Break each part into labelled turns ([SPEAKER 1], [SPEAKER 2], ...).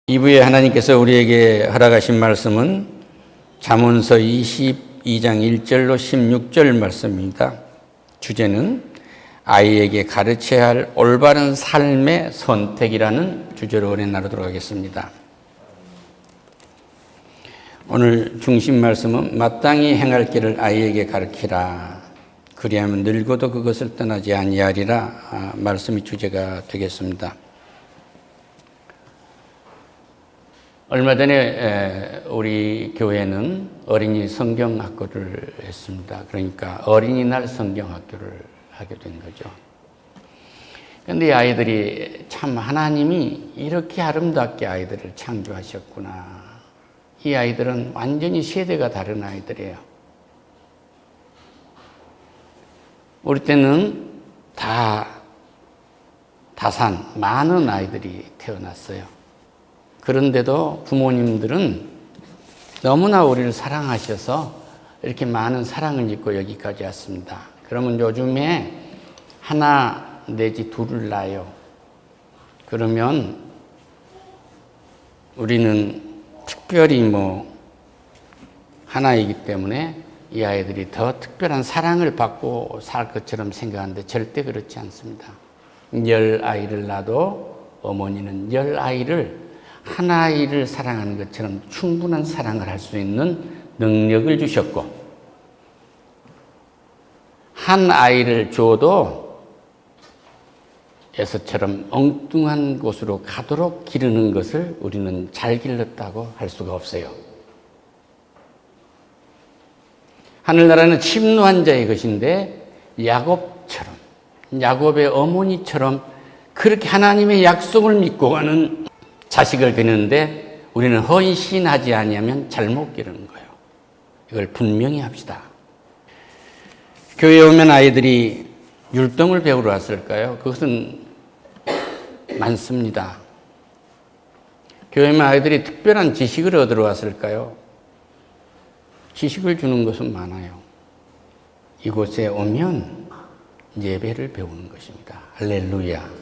[SPEAKER 1] 2부에 하나님께서 우리에게 허락하신 말씀은 잠언서 22장 1절로 16절 말씀입니다. 주제는 아이에게 가르쳐야 할 올바른 삶의 선택이라는 주제로 은혜 나누도록 하겠습니다. 오늘 중심 말씀은 마땅히 행할 길을 아이에게 가르치라. 그리하면 늙어도 그것을 떠나지 아니하리라. 말씀이 주제가 되겠습니다. 얼마 전에 우리 교회는 어린이 성경학교를 했습니다. 그러니까 어린이날 성경학교를 하게 된 거죠. 그런데 이 아이들이 참 하나님이 이렇게 아름답게 아이들을 창조하셨구나. 이 아이들은 완전히 세대가 다른 아이들이에요. 우리 때는 다산 많은 아이들이 태어났어요. 그런데도 부모님들은 너무나 우리를 사랑하셔서 이렇게 많은 사랑을 입고 여기까지 왔습니다. 그러면 요즘에 하나 내지 둘을 낳아요. 그러면 우리는 특별히 하나이기 때문에 이 아이들이 더 특별한 사랑을 받고 살 것처럼 생각하는데 절대 그렇지 않습니다. 10아이를 낳아도 어머니는 10아이를 하나아이를 사랑하는 것처럼 충분한 사랑을 할 수 있는 능력을 주셨고, 한 아이를 줘도 에서처럼 엉뚱한 곳으로 가도록 기르는 것을 우리는 잘 길렀다고 할 수가 없어요. 하늘나라는 침노한 자의 것인데 야곱처럼, 야곱의 어머니처럼 그렇게 하나님의 약속을 믿고 가는 자식을 기르는데 우리는 헌신하지 아니하면 잘못 기르는 거예요. 이걸 분명히 합시다. 교회에 오면 아이들이 율동을 배우러 왔을까요? 그것은 많습니다. 교회에 오면 아이들이 특별한 지식을 얻으러 왔을까요? 지식을 주는 것은 많아요. 이곳에 오면 예배를 배우는 것입니다. 할렐루야.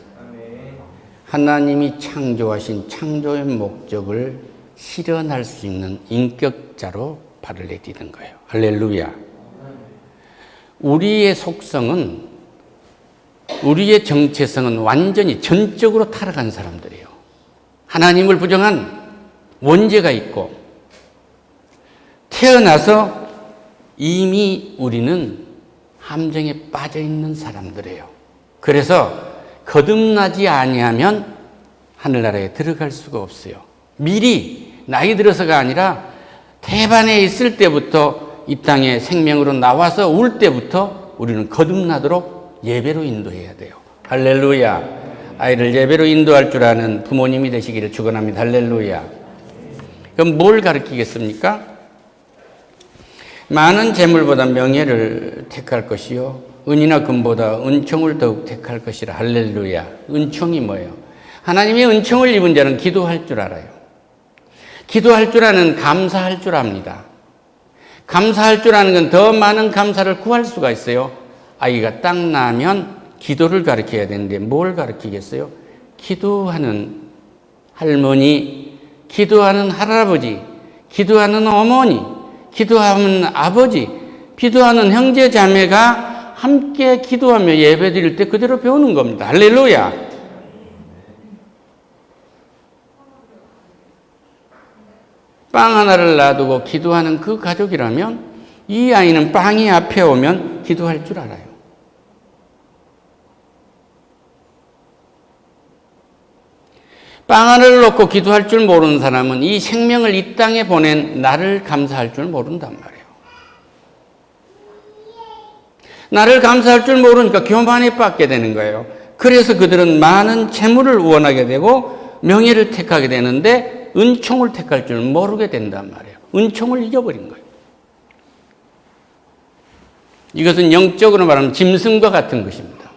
[SPEAKER 1] 하나님이 창조하신 창조의 목적을 실현할 수 있는 인격자로 발을 내딛는 거예요. 할렐루야. 우리의 속성은, 우리의 정체성은 완전히 전적으로 타락한 사람들이에요. 하나님을 부정한 원죄가 있고, 태어나서 이미 우리는 함정에 빠져 있는 사람들이에요. 그래서 거듭나지 아니하면 하늘나라에 들어갈 수가 없어요. 미리 나이 들어서가 아니라 태반에 있을 때부터 이 땅에 생명으로 나와서 올 때부터 우리는 거듭나도록 예배로 인도해야 돼요. 할렐루야. 아이를 예배로 인도할 줄 아는 부모님이 되시기를 축원합니다. 할렐루야. 그럼 뭘 가르치겠습니까? 많은 재물보다 명예를 택할 것이요, 은이나 금보다 은총을 더욱 택할 것이라. 할렐루야. 은총이 뭐예요? 하나님의 은총을 입은 자는 기도할 줄 알아요. 기도할 줄 아는 감사할 줄 압니다. 감사할 줄 아는 건 더 많은 감사를 구할 수가 있어요. 아이가 딱 나면 기도를 가르쳐야 되는데 뭘 가르치겠어요? 기도하는 할머니, 기도하는 할아버지, 기도하는 어머니, 기도하는 아버지, 기도하는 형제 자매가 함께 기도하며 예배 드릴 때 그대로 배우는 겁니다. 할렐루야. 빵 하나를 놔두고 기도하는 그 가족이라면 이 아이는 빵이 앞에 오면 기도할 줄 알아요. 빵 하나를 놓고 기도할 줄 모르는 사람은 이 생명을 이 땅에 보낸 나를 감사할 줄 모른단 말이에요. 나를 감사할 줄 모르니까 교만에 빠지게 되는 거예요. 그래서 그들은 많은 재물을 원하게 되고 명예를 택하게 되는데 은총을 택할 줄 모르게 된단 말이에요. 은총을 잊어버린 거예요. 이것은 영적으로 말하면 짐승과 같은 것입니다.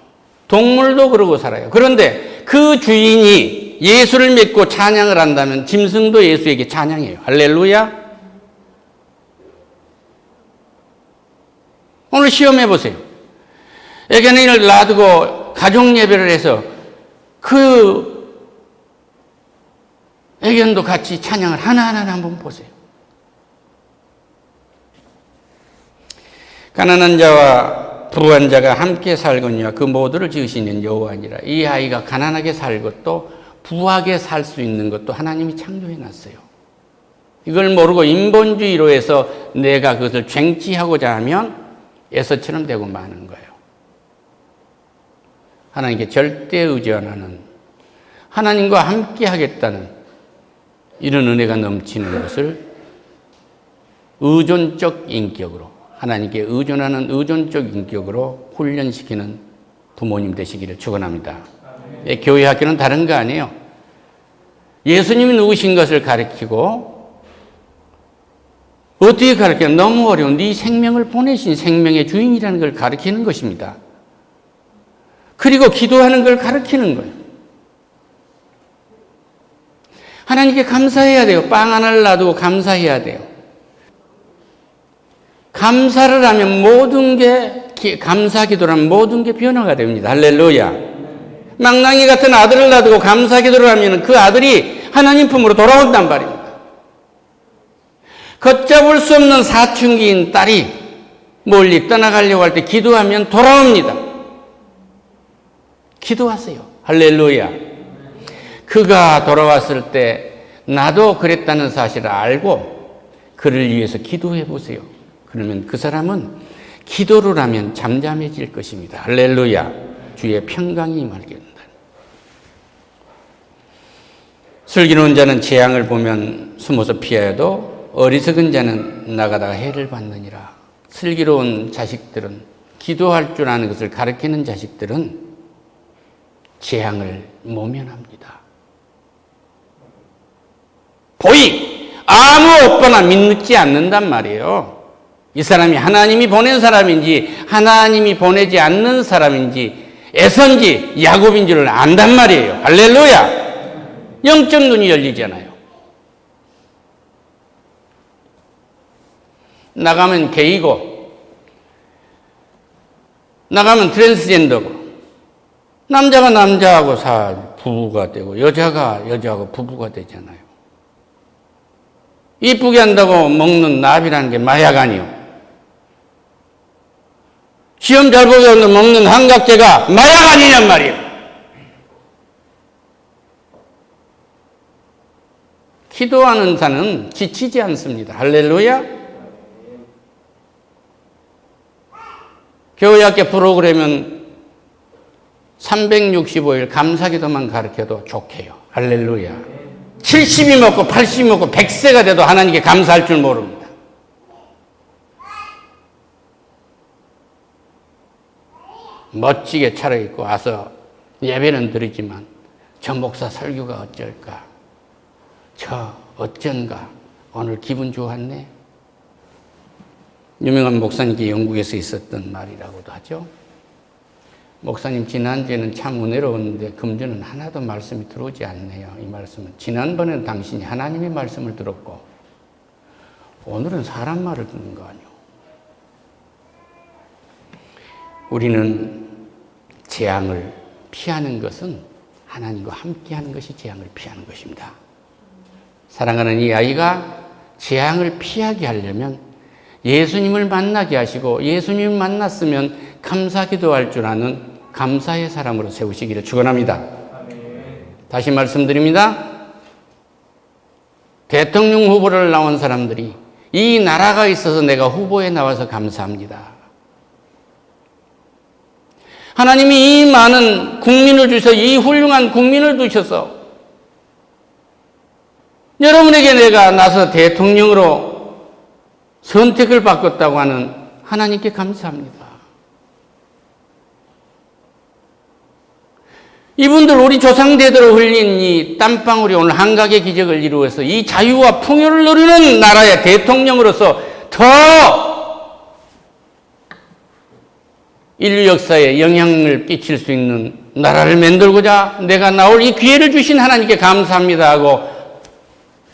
[SPEAKER 1] 동물도 그러고 살아요. 그런데 그 주인이 예수를 믿고 찬양을 한다면 짐승도 예수에게 찬양해요. 할렐루야. 오늘 시험해 보세요. 애견인을 놔두고 가족 예배를 해서 그 애견도 같이 찬양을 하나하나 한번 보세요. 가난한 자와 부한 자가 함께 살거니와 그 모두를 지으시는 여호와니라. 이 아이가 가난하게 살 것도 부하게 살 수 있는 것도 하나님이 창조해 놨어요. 이걸 모르고 인본주의로 해서 내가 그것을 쟁취하고자 하면 에서처럼 되고 마는 거예요. 하나님께 절대 의지 안 하는, 하나님과 함께 하겠다는 이런 은혜가 넘치는 것을 의존적 인격으로, 하나님께 의존하는 의존적 인격으로 훈련시키는 부모님 되시기를 축원합니다. 교회 학교는 다른 거 아니에요. 예수님이 누구신 것을 가르치고, 어떻게 가르쳐요? 너무 어려운 네 생명을 보내신 생명의 주인이라는 걸 가르치는 것입니다. 그리고 기도하는 걸 가르치는 거예요. 하나님께 감사해야 돼요. 빵 하나를 놔두고 감사해야 돼요. 감사를 하면 모든 게, 감사 기도를 하면 모든 게 변화가 됩니다. 할렐루야. 망나니 같은 아들을 놔두고 감사 기도를 하면 그 아들이 하나님 품으로 돌아온단 말입니다. 걷잡을 수 없는 사춘기인 딸이 멀리 떠나가려고 할 때 기도하면 돌아옵니다. 기도하세요. 할렐루야. 그가 돌아왔을 때 나도 그랬다는 사실을 알고 그를 위해서 기도해 보세요. 그러면 그 사람은 기도를 하면 잠잠해질 것입니다. 할렐루야. 주의 평강이 임하게 된다. 슬기로운 자는 재앙을 보면 숨어서 피하여도 어리석은 자는 나가다가 해를 받느니라. 슬기로운 자식들은, 기도할 줄 아는 것을 가르치는 자식들은 재앙을 모면합니다. 아무 오빠나 믿지 않는단 말이에요. 이 사람이 하나님이 보낸 사람인지 하나님이 보내지 않는 사람인지 에서인지 야곱인지를 안단 말이에요. 할렐루야. 영적 눈이 열리잖아요. 나가면 게이고, 나가면 트랜스젠더고, 남자가 남자하고 부부가 되고, 여자가 여자하고 부부가 되잖아요. 이쁘게 한다고 먹는 납이라는 게 마약 아니요. 시험 잘 보게 하는 먹는 한각제가 마약 아니냔 말이에요. 기도하는 자는 지치지 않습니다. 할렐루야. 교회학교 프로그램은 365일 감사기도만 가르쳐도 좋게요. 할렐루야. 70이 먹고 80이 먹고 100세가 돼도 하나님께 감사할 줄 모릅니다. 멋지게 차려입고 와서 예배는 드리지만 저 목사 설교가 어쩔까? 저 어쩐가? 오늘 기분 좋았네? 유명한 목사님께 영국에서 있었던 말이라고도 하죠. 목사님, 지난주에는 참 은혜로웠는데 금주는 하나도 말씀이 들어오지 않네요. 이 말씀은 지난번에는 당신이 하나님의 말씀을 들었고 오늘은 사람 말을 듣는 거 아니에요. 우리는 재앙을 피하는 것은 하나님과 함께하는 것이 재앙을 피하는 것입니다. 사랑하는 이 아이가 재앙을 피하게 하려면 예수님을 만나게 하시고, 예수님을 만났으면 감사 기도할 줄 아는 감사의 사람으로 세우시기를 축원합니다. 다시 말씀드립니다. 대통령 후보를 나온 사람들이 이 나라가 있어서 내가 후보에 나와서 감사합니다. 하나님이 이 많은 국민을 주셔서, 이 훌륭한 국민을 두셔서 여러분에게 내가 나서 대통령으로 선택을 바꿨다고 하는 하나님께 감사합니다. 이분들 우리 조상대대로 흘린 이 땀방울이 오늘 한각의 기적을 이루어서 이 자유와 풍요를 누리는 나라의 대통령으로서 더 인류 역사에 영향을 끼칠 수 있는 나라를 만들고자 내가 나올 이 기회를 주신 하나님께 감사합니다 하고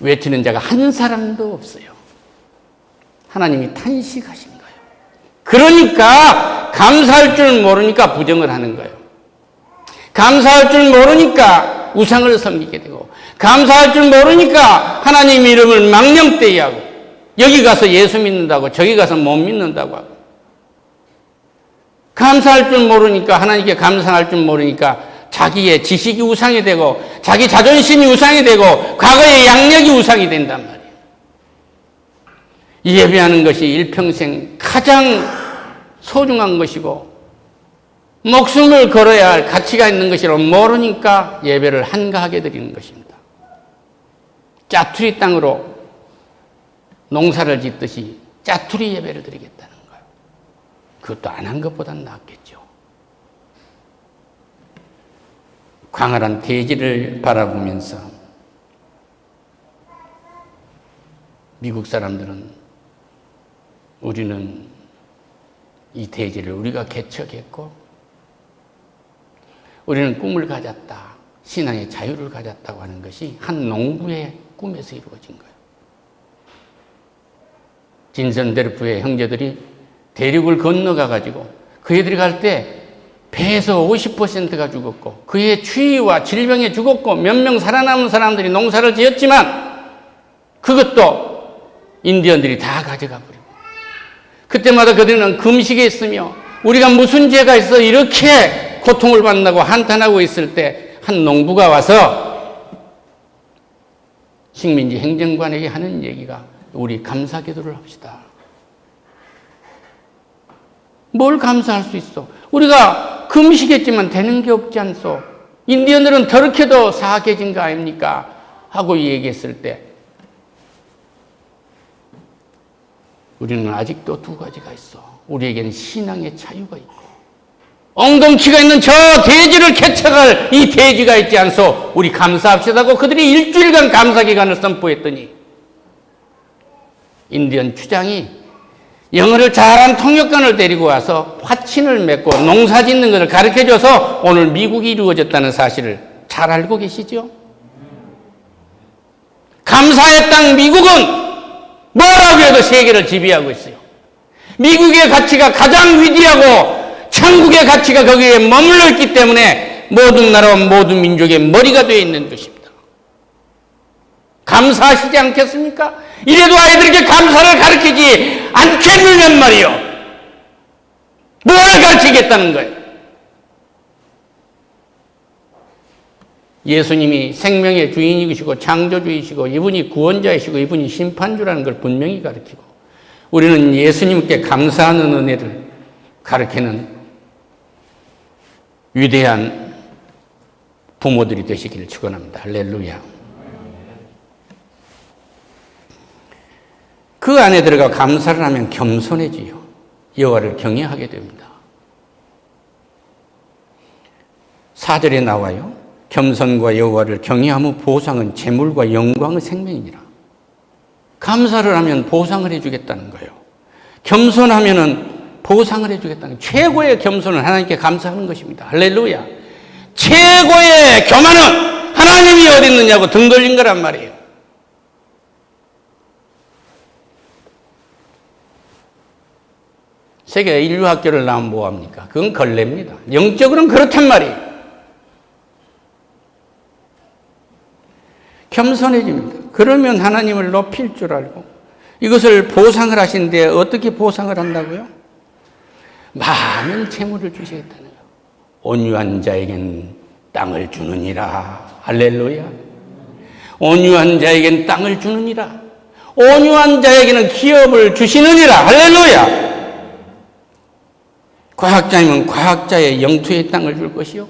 [SPEAKER 1] 외치는 자가 한 사람도 없어요. 하나님이 탄식하신 거예요. 그러니까 감사할 줄 모르니까 부정을 하는 거예요. 감사할 줄 모르니까 우상을 섬기게 되고, 감사할 줄 모르니까 하나님 이름을 망령되이 하고, 여기 가서 예수 믿는다고 저기 가서 못 믿는다고 하고, 감사할 줄 모르니까, 하나님께 감사할 줄 모르니까 자기의 지식이 우상이 되고 자기 자존심이 우상이 되고 과거의 양력이 우상이 된단 말이에요. 예배하는 것이 일평생 가장 소중한 것이고 목숨을 걸어야 할 가치가 있는 것이라고 모르니까 예배를 한가하게 드리는 것입니다. 짜투리 땅으로 농사를 짓듯이 짜투리 예배를 드리겠다는 거예요. 그것도 안 한 것보다는 낫겠죠. 광활한 대지를 바라보면서 미국 사람들은 우리는 이 대지를 우리가 개척했고 우리는 꿈을 가졌다. 신앙의 자유를 가졌다고 하는 것이 한 농부의 꿈에서 이루어진 거예요. 진선데르프의 형제들이 대륙을 건너가가지고 그애들이 갈 때 배에서 50%가 죽었고 그의 추위와 질병에 죽었고 몇 명 살아남은 사람들이 농사를 지었지만 그것도 인디언들이 다 가져가 버리고 그때마다 그들은 금식에 있으며 우리가 무슨 죄가 있어 이렇게 고통을 받는다고 한탄하고 있을 때 한 농부가 와서 식민지 행정관에게 하는 얘기가 우리 감사 기도를 합시다. 뭘 감사할 수 있어? 우리가 금식했지만 되는 게 없지 않소? 인디언들은 더럽게도 사악해진 거 아닙니까? 하고 얘기했을 때 우리는 아직도 두 가지가 있어. 우리에게는 신앙의 자유가 있고 엉겅퀴가 있는 저 대지를 개척할 이 대지가 있지 않소? 우리 감사합시다고 그들이 일주일간 감사기간을 선포했더니 인디언 추장이 영어를 잘한 통역관을 데리고 와서 화친을 맺고 농사 짓는 것을 가르쳐줘서 오늘 미국이 이루어졌다는 사실을 잘 알고 계시죠? 감사의 땅 미국은 뭐라고 해도 세계를 지배하고 있어요. 미국의 가치가 가장 위대하고 천국의 가치가 거기에 머물러 있기 때문에 모든 나라와 모든 민족의 머리가 되어 있는 것입니다. 감사하시지 않겠습니까? 이래도 아이들에게 감사를 가르치지 않겠느냔 말이요. 뭘 가르치겠다는 거예요? 예수님이 생명의 주인이시고 창조주이시고 이분이 구원자이시고 이분이 심판주라는 걸 분명히 가르치고 우리는 예수님께 감사하는 은혜를 가르치는 위대한 부모들이 되시기를 축원합니다. 할렐루야. 그 안에 들어가 감사를 하면 겸손해지요. 여호와를 경외하게 됩니다. 4절에 나와요. 겸손과 여호와를 경외하며 보상은 재물과 영광의 생명이니라. 감사를 하면 보상을 해주겠다는 거예요. 겸손하면은 보상을 해주겠다는 거예요. 최고의 겸손은 하나님께 감사하는 것입니다. 할렐루야. 최고의 교만은 하나님이 어디 있느냐고 등 돌린 거란 말이에요. 세계 인류학교를 나오면 뭐합니까? 그건 걸레입니다. 영적으로는 그렇단 말이에요. 겸손해집니다. 그러면 하나님을 높일 줄 알고 이것을 보상을 하시는데 어떻게 보상을 한다고요? 많은 재물을 주시겠다는 거예요. 온유한 자에겐 땅을 주느니라. 할렐루야. 온유한 자에겐 땅을 주느니라. 온유한 자에게는 기업을 주시느니라. 할렐루야. 과학자이면 과학자의 영토의 땅을 줄 것이요.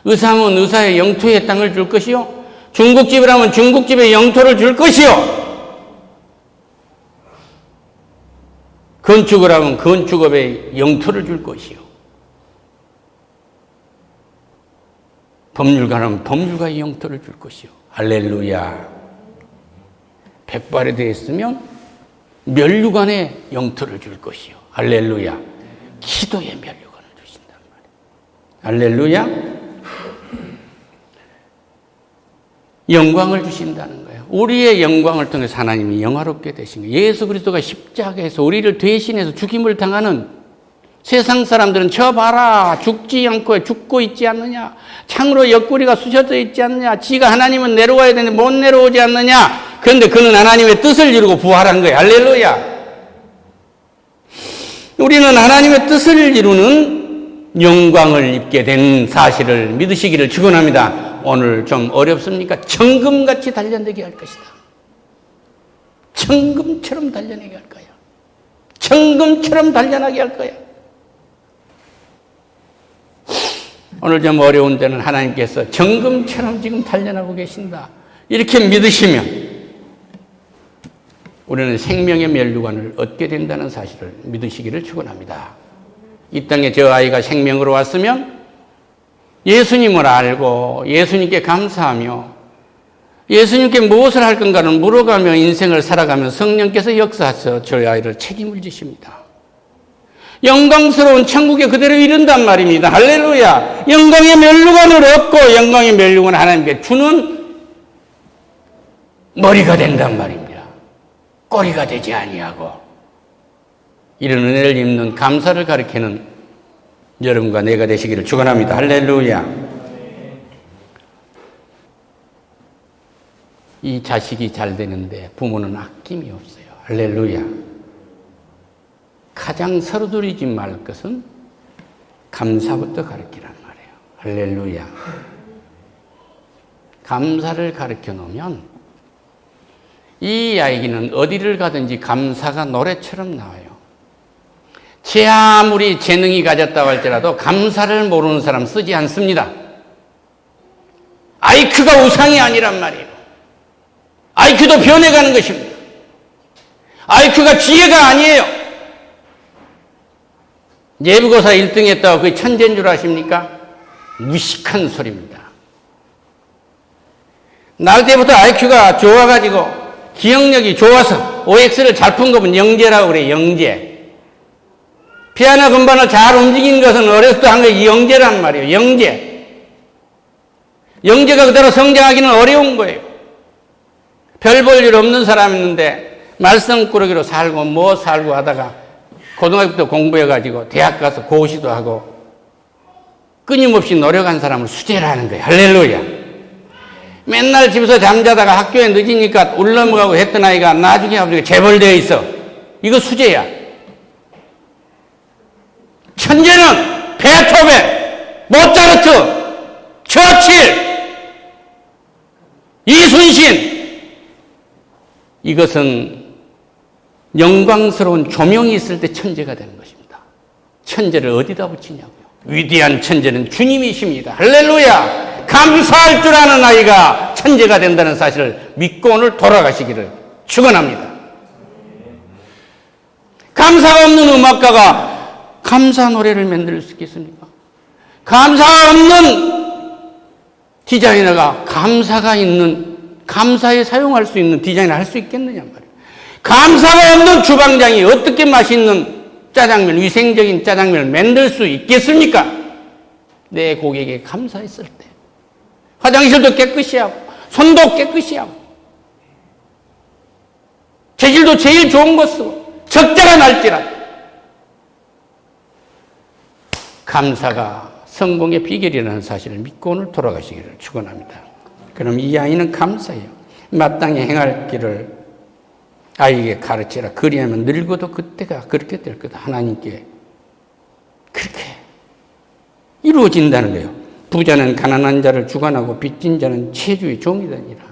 [SPEAKER 1] 의사면 의사의 영토의 땅을 줄 것이요. 중국집이라면 중국집의 영토를 줄 것이요. 건축을 하면 건축업의 영토를 줄 것이요. 법률가라면 법률가의 영토를 줄 것이요. 할렐루야. 백발에 대했으면 면류관의 영토를 줄 것이요. 할렐루야. 기도의 면류관을 주신단 말이에요. 할렐루야. 영광을 주신다는 거예요. 우리의 영광을 통해서 하나님이 영화롭게 되신 거예요. 예수 그리스도가 십자가에서 우리를 대신해서 죽임을 당하는 세상 사람들은 저 봐라 죽지 않고 죽고 있지 않느냐, 창으로 옆구리가 쑤셔져 있지 않느냐, 지가 하나님은 내려와야 되는데 못 내려오지 않느냐. 그런데 그는 하나님의 뜻을 이루고 부활한 거예요. 할렐루야. 우리는 하나님의 뜻을 이루는 영광을 입게 된 사실을 믿으시기를 축원합니다. 오늘 좀 어렵습니까? 천금같이 단련되게 할 것이다. 천금처럼 단련하게 할 거야. 천금처럼 단련하게 할 거야. 오늘 좀 어려운 데는 하나님께서 정금처럼 지금 단련하고 계신다. 이렇게 믿으시면 우리는 생명의 면류관을 얻게 된다는 사실을 믿으시기를 축원합니다. 이 땅에 저 아이가 생명으로 왔으면 예수님을 알고 예수님께 감사하며 예수님께 무엇을 할 건가를 물어가며 인생을 살아가며 성령께서 역사하셔서 저 아이를 책임을 지십니다. 영광스러운 천국에 그대로 이른단 말입니다. 할렐루야. 영광의 면류관을 얻고 영광의 면류관을 하나님께 주는 머리가 된단 말입니다. 꼬리가 되지 아니하고. 이런 은혜를 입는 감사를 가리키는 여러분과 내가 되시기를 축원합니다. 할렐루야. 이 자식이 잘 되는데 부모는 아낌이 없어요. 할렐루야. 가장 서두르지 말 것은 감사부터 가르치란 말이에요. 할렐루야. 감사를 가르쳐 놓으면 이 아이는 어디를 가든지 감사가 노래처럼 나와요. 제 아무리 재능이 가졌다고 할지라도 감사를 모르는 사람 쓰지 않습니다. IQ가 우상이 아니란 말이에요. IQ도 변해가는 것입니다. IQ가 지혜가 아니에요. 예비고사 1등 했다고 그게 천재인 줄 아십니까? 무식한 소리입니다. 날 때부터 IQ가 좋아가지고 기억력이 좋아서 OX를 잘 푼 거면 영재라고 그래요. 영재. 피아노 건반을 잘 움직인 것은 어렸을 때 한 게 영재란 말이에요. 영재. 영재가 그대로 성장하기는 어려운 거예요. 별 볼 일 없는 사람이 있는데 말썽꾸러기로 살고 뭐 살고 하다가 고등학교 때 공부해가지고 대학 가서 고시도 하고 끊임없이 노력한 사람을 수재를 하는 거예요. 할렐루야. 맨날 집에서 잠자다가 학교에 늦으니까 울넘어가고 했던 아이가 나중에 아버지가 재벌되어 있어. 이거 수재야. 천재는 베토벤, 모차르트, 처칠, 이순신. 이것은 영광스러운 조명이 있을 때 천재가 되는 것입니다. 천재를 어디다 붙이냐고요. 위대한 천재는 주님이십니다. 할렐루야. 감사할 줄 아는 아이가 천재가 된다는 사실을 믿고 오늘 돌아가시기를 축원합니다. 감사가 없는 음악가가 감사 노래를 만들 수 있겠습니까? 감사가 없는 디자이너가 감사가 있는, 감사에 사용할 수 있는 디자인을 할 수 있겠느냐 말이에요. 감사가 없는 주방장이 어떻게 맛있는 짜장면, 위생적인 짜장면을 만들 수 있겠습니까? 내 고객에게 감사했을 때. 화장실도 깨끗이 하고, 손도 깨끗이 하고, 재질도 제일 좋은 것 쓰고, 적자가 날지라도. 감사가 성공의 비결이라는 사실을 믿고 오늘 돌아가시기를 축원합니다. 그럼 이 아이는 감사해요. 마땅히 행할 길을 아이에게 가르치라. 그리하면 늙어도 그때가 그렇게 될 거다. 하나님께 그렇게 이루어진다는 거예요. 부자는 가난한 자를 주관하고 빚진 자는 체주의 종이 되니라.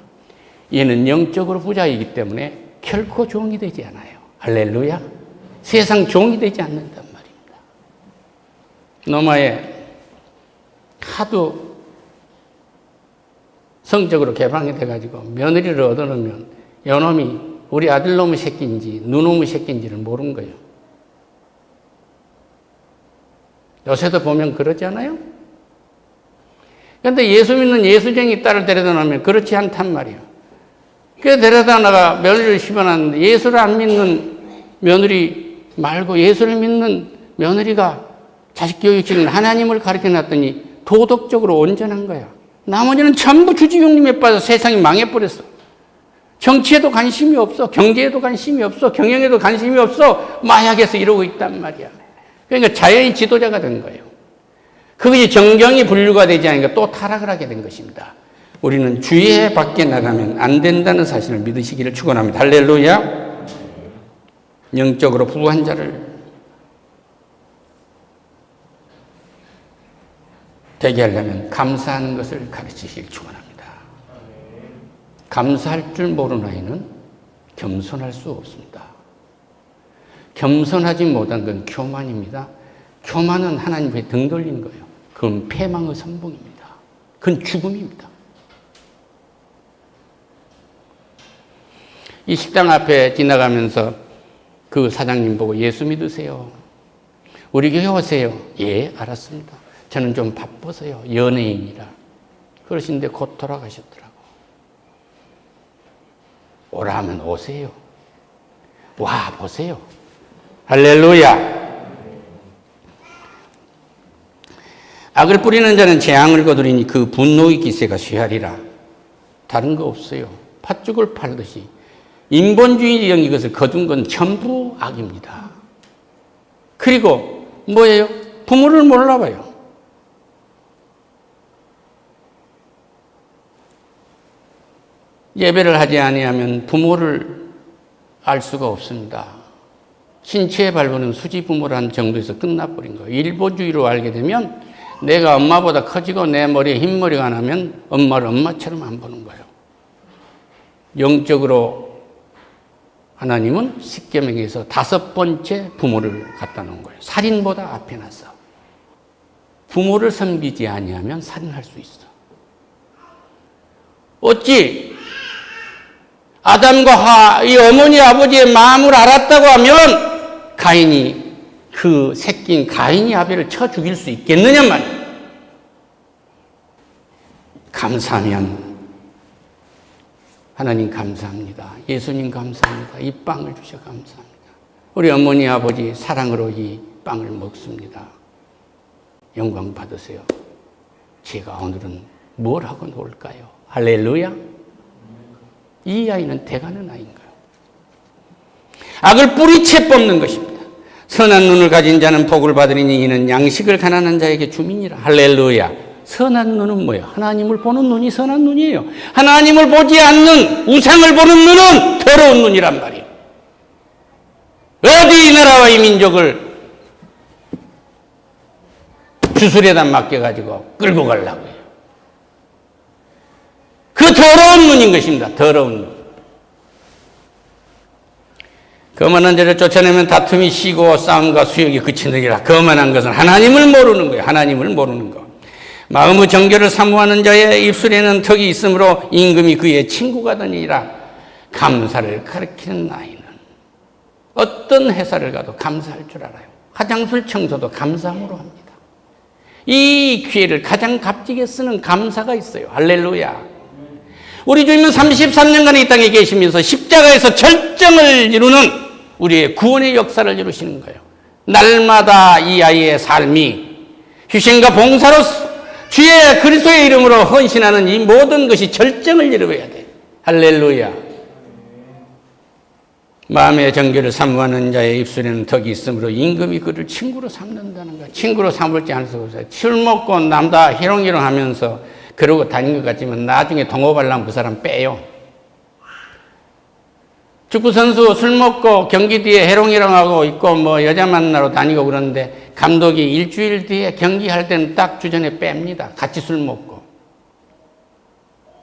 [SPEAKER 1] 얘는 영적으로 부자이기 때문에 결코 종이 되지 않아요. 할렐루야. 세상 종이 되지 않는단 말입니다. 노마에 하도 성적으로 개방이 돼가지고 며느리를 얻어놓으면 요놈이 우리 아들놈의 새끼인지 누놈의 새끼인지를 모르는 거예요. 요새도 보면 그러지 않아요? 그런데 예수 믿는 예수쟁이 딸을 데려다 놓으면 그렇지 않단 말이에요. 그래서 데려다 나가 며느리를 심어놨는데 예수를 안 믿는 며느리 말고 예수를 믿는 며느리가 자식 교육시키는 하나님을 가르쳐놨더니 도덕적으로 온전한 거야. 나머지는 전부 주지육림에 빠져 세상이 망해버렸어. 정치에도 관심이 없어. 경제에도 관심이 없어. 경영에도 관심이 없어. 마약에서 이러고 있단 말이야. 그러니까 자연히 지도자가 된 거예요. 그것이 정경이 분류가 되지 않으니까 또 타락을 하게 된 것입니다. 우리는 주의 밖에 나가면 안 된다는 사실을 믿으시기를 축원합니다. 할렐루야. 영적으로 부한 자를 되게 하려면 감사하는 것을 가르치시길 축원합니다. 감사할 줄 모르는 아이는 겸손할 수 없습니다. 겸손하지 못한 건 교만입니다. 교만은 하나님께 등 돌리는 거예요. 그건 패망의 선봉입니다. 그건 죽음입니다. 이 식당 앞에 지나가면서 그 사장님 보고 예수 믿으세요? 우리 교회 오세요? 예, 알았습니다. 저는 좀 바빠서요. 연예인이라. 그러시는데 곧 돌아가셨더라고. 오라 하면 오세요. 와 보세요. 할렐루야. 악을 뿌리는 자는 재앙을 거두리니 그 분노의 기세가 쇠하리라. 다른 거 없어요. 팥죽을 팔듯이 인본주의형 이것을 거둔 건 전부 악입니다. 그리고 뭐예요? 부모를 몰라봐요. 예배를 하지 아니하면 부모를 알 수가 없습니다. 신체의 발부는 수지 부모라는 정도에서 끝나버린 거예요. 일본주의로 알게 되면 내가 엄마보다 커지고 내 머리에 흰머리가 나면 엄마를 엄마처럼 안 보는 거예요. 영적으로 하나님은 십계명에서 5번째 부모를 갖다 놓은 거예요. 살인보다 앞에 놨어. 부모를 섬기지 아니하면 살인할 수 있어. 어찌 아담과 이 어머니 아버지의 마음을 알았다고 하면 가인이 그 새끼인 가인이 아벨을 쳐 죽일 수 있겠느냐 말이에요. 감사하면 하나님 감사합니다. 예수님 감사합니다. 이 빵을 주셔 감사합니다. 우리 어머니 아버지 사랑으로 이 빵을 먹습니다. 영광 받으세요. 제가 오늘은 뭘 하고 놀까요? 할렐루야. 이 아이는 대가는 아이인가요? 악을 뿌리채 뽑는 것입니다. 선한 눈을 가진 자는 복을 받으리니 이는 양식을 가난한 자에게 주민이라. 할렐루야. 선한 눈은 뭐예요? 하나님을 보는 눈이 선한 눈이에요. 하나님을 보지 않는 우상을 보는 눈은 더러운 눈이란 말이에요. 어디 이 나라와 이 민족을 주술에다 맡겨가지고 끌고 가려고 해요. 그 더러운 눈인 것입니다. 더러운 눈. 거만한 자를 쫓아내면 다툼이 쉬고 싸움과 수욕이 그치느니라. 거만한 것은 하나님을 모르는 거예요. 하나님을 모르는 거. 마음의 정결을 사모하는 자의 입술에는 턱이 있으므로 임금이 그의 친구가 되니라. 감사를 가르치는 아이는 어떤 회사를 가도 감사할 줄 알아요. 화장실 청소도 감사함으로 합니다. 이 기회를 가장 값지게 쓰는 감사가 있어요. 할렐루야. 우리 주님은 33년간 이 땅에 계시면서 십자가에서 절정을 이루는 우리의 구원의 역사를 이루시는 거예요. 날마다 이 아이의 삶이 희생과 봉사로 주의 그리스도의 이름으로 헌신하는 이 모든 것이 절정을 이루어야 돼. 할렐루야. 마음의 정결을 사모하는 자의 입술에는 덕이 있으므로 임금이 그를 친구로 삼는다는 거야. 친구로 삼을지 않을 수가 없어요. 술 먹고 남다 희롱희롱 하면서 그러고 다닌 것 같지만 나중에 동업하려면 그 사람 빼요. 축구선수 술 먹고 경기 뒤에 해롱해롱하고 있고 뭐 여자 만나러 다니고 그러는데 감독이 일주일 뒤에 경기할 때는 딱 주전에 뺍니다. 같이 술 먹고.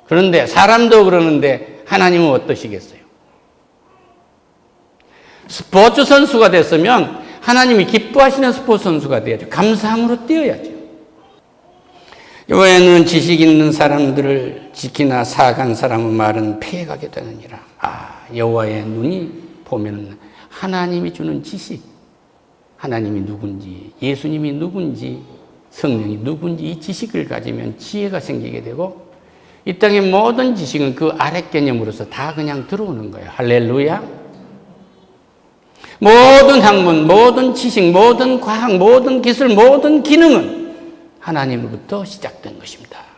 [SPEAKER 1] 그런데 사람도 그러는데 하나님은 어떠시겠어요? 스포츠 선수가 됐으면 하나님이 기뻐하시는 스포츠 선수가 돼야죠. 감사함으로 뛰어야죠. 여호와의 지식 있는 사람들을 지키나 사악한 사람의 말은 피해가게 되느니라. 여호와의 눈이 보면 하나님이 주는 지식, 하나님이 누군지, 예수님이 누군지, 성령이 누군지 이 지식을 가지면 지혜가 생기게 되고 이 땅의 모든 지식은 그 아래 개념으로서 다 그냥 들어오는 거예요. 할렐루야. 모든 학문, 모든 지식, 모든 과학, 모든 기술, 모든 기능은 하나님으로부터 시작된 것입니다.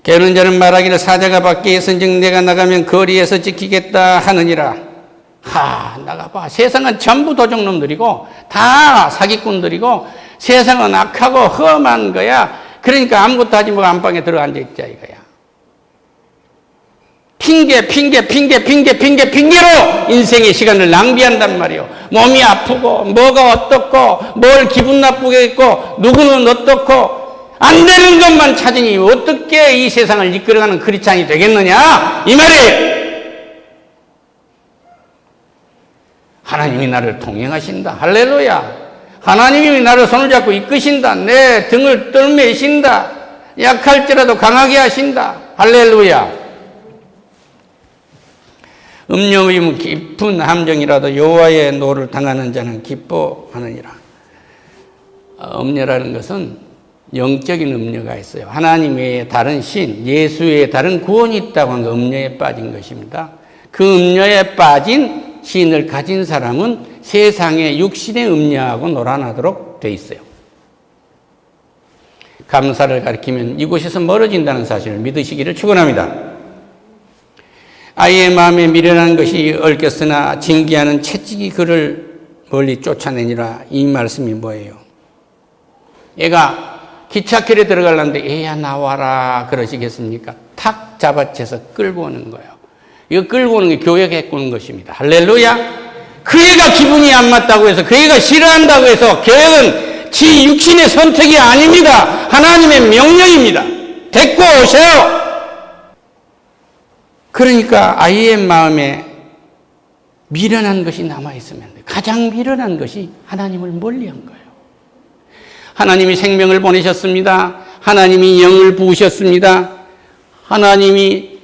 [SPEAKER 1] 게으른 자는 말하기를 사자가 밖에 있은즉 내가 나가면 거리에서 지키겠다 하느니라. 나가봐. 세상은 전부 도적놈들이고 다 사기꾼들이고 세상은 악하고 험한 거야. 그러니까 아무것도 하지 말고 안방에 들어 앉아 있자 이거야. 핑계로 인생의 시간을 낭비한단 말이에요. 몸이 아프고 뭐가 어떻고 뭘 기분 나쁘게 했고 누구는 어떻고 안 되는 것만 찾으니 어떻게 이 세상을 이끌어가는 크리스찬이 되겠느냐 이 말이에요. 하나님이 나를 동행하신다. 할렐루야. 하나님이 나를 손을 잡고 이끄신다. 내 등을 떨매신다. 약할지라도 강하게 하신다. 할렐루야. 음료임 깊은 함정이라도 여호와의 노를 당하는 자는 기뻐하느니라. 음료라는 것은 영적인 음료가 있어요. 하나님 외에 다른 신, 예수 외에 다른 구원이 있다고 한 거 음료에 빠진 것입니다. 그 음료에 빠진 신을 가진 사람은 세상의 육신의 음료하고 놀아나도록 돼 있어요. 감사를 가리키면 이곳에서 멀어진다는 사실을 믿으시기를 축원합니다. 아이의 마음에 미련한 것이 얽혔으나 징계하는 채찍이 그를 멀리 쫓아내니라. 이 말씀이 뭐예요? 얘가 기찻길에 들어가려는데 얘야 나와라 그러시겠습니까? 탁 잡아채서 끌고 오는 거예요. 이거 끌고 오는 게 교역해 꾸는 것입니다. 할렐루야. 그 애가 기분이 안 맞다고 해서 그 애가 싫어한다고 해서 교역은 지 육신의 선택이 아닙니다. 하나님의 명령입니다. 데리고 오세요. 그러니까 아이의 마음에 미련한 것이 남아있으면 돼요. 가장 미련한 것이 하나님을 멀리한 거예요. 하나님이 생명을 보내셨습니다. 하나님이 영을 부으셨습니다. 하나님이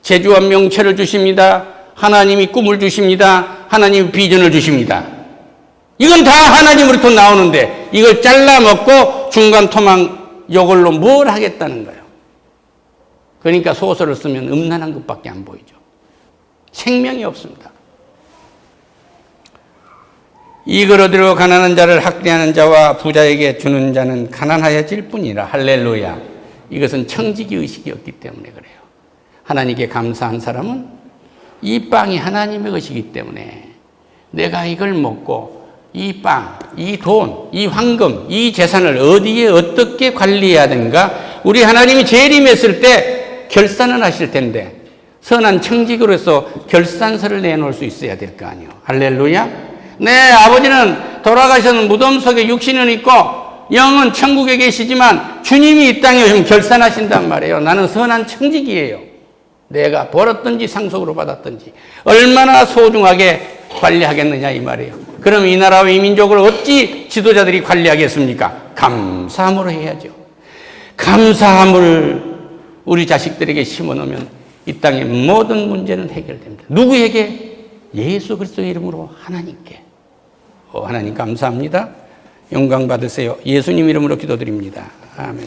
[SPEAKER 1] 재주와 명철을 주십니다. 하나님이 꿈을 주십니다. 하나님이 비전을 주십니다. 이건 다 하나님으로부터 나오는데 이걸 잘라먹고 중간 토막 이걸로 뭘 하겠다는 거예요. 그러니까 소설을 쓰면 음란한 것밖에 안 보이죠. 생명이 없습니다. 이걸 얻으려 가난한 자를 학대하는 자와 부자에게 주는 자는 가난하여질 뿐이라. 할렐루야. 이것은 청지기 의식이 없기 때문에 그래요. 하나님께 감사한 사람은 이 빵이 하나님의 것이기 때문에 내가 이걸 먹고 이 빵, 이 돈, 이 황금, 이 재산을 어디에 어떻게 관리해야 되는가? 우리 하나님이 재림했을 때 결산을 하실 텐데 선한 청지기로서 결산서를 내놓을 수 있어야 될 거 아니에요. 할렐루야. 내 아버지는 돌아가셔서 무덤 속에 육신은 있고 영은 천국에 계시지만 주님이 이 땅에 오시면 결산하신단 말이에요. 나는 선한 청지기예요. 내가 벌었든지 상속으로 받았든지 얼마나 소중하게 관리하겠느냐 이 말이에요. 그럼 이 나라와 이 민족을 어찌 지도자들이 관리하겠습니까? 감사함으로 해야죠. 감사함을 우리 자식들에게 심어놓으면 이 땅의 모든 문제는 해결됩니다. 누구에게? 예수 그리스도의 이름으로 하나님께. 하나님 감사합니다. 영광 받으세요. 예수님 이름으로 기도드립니다. 아멘.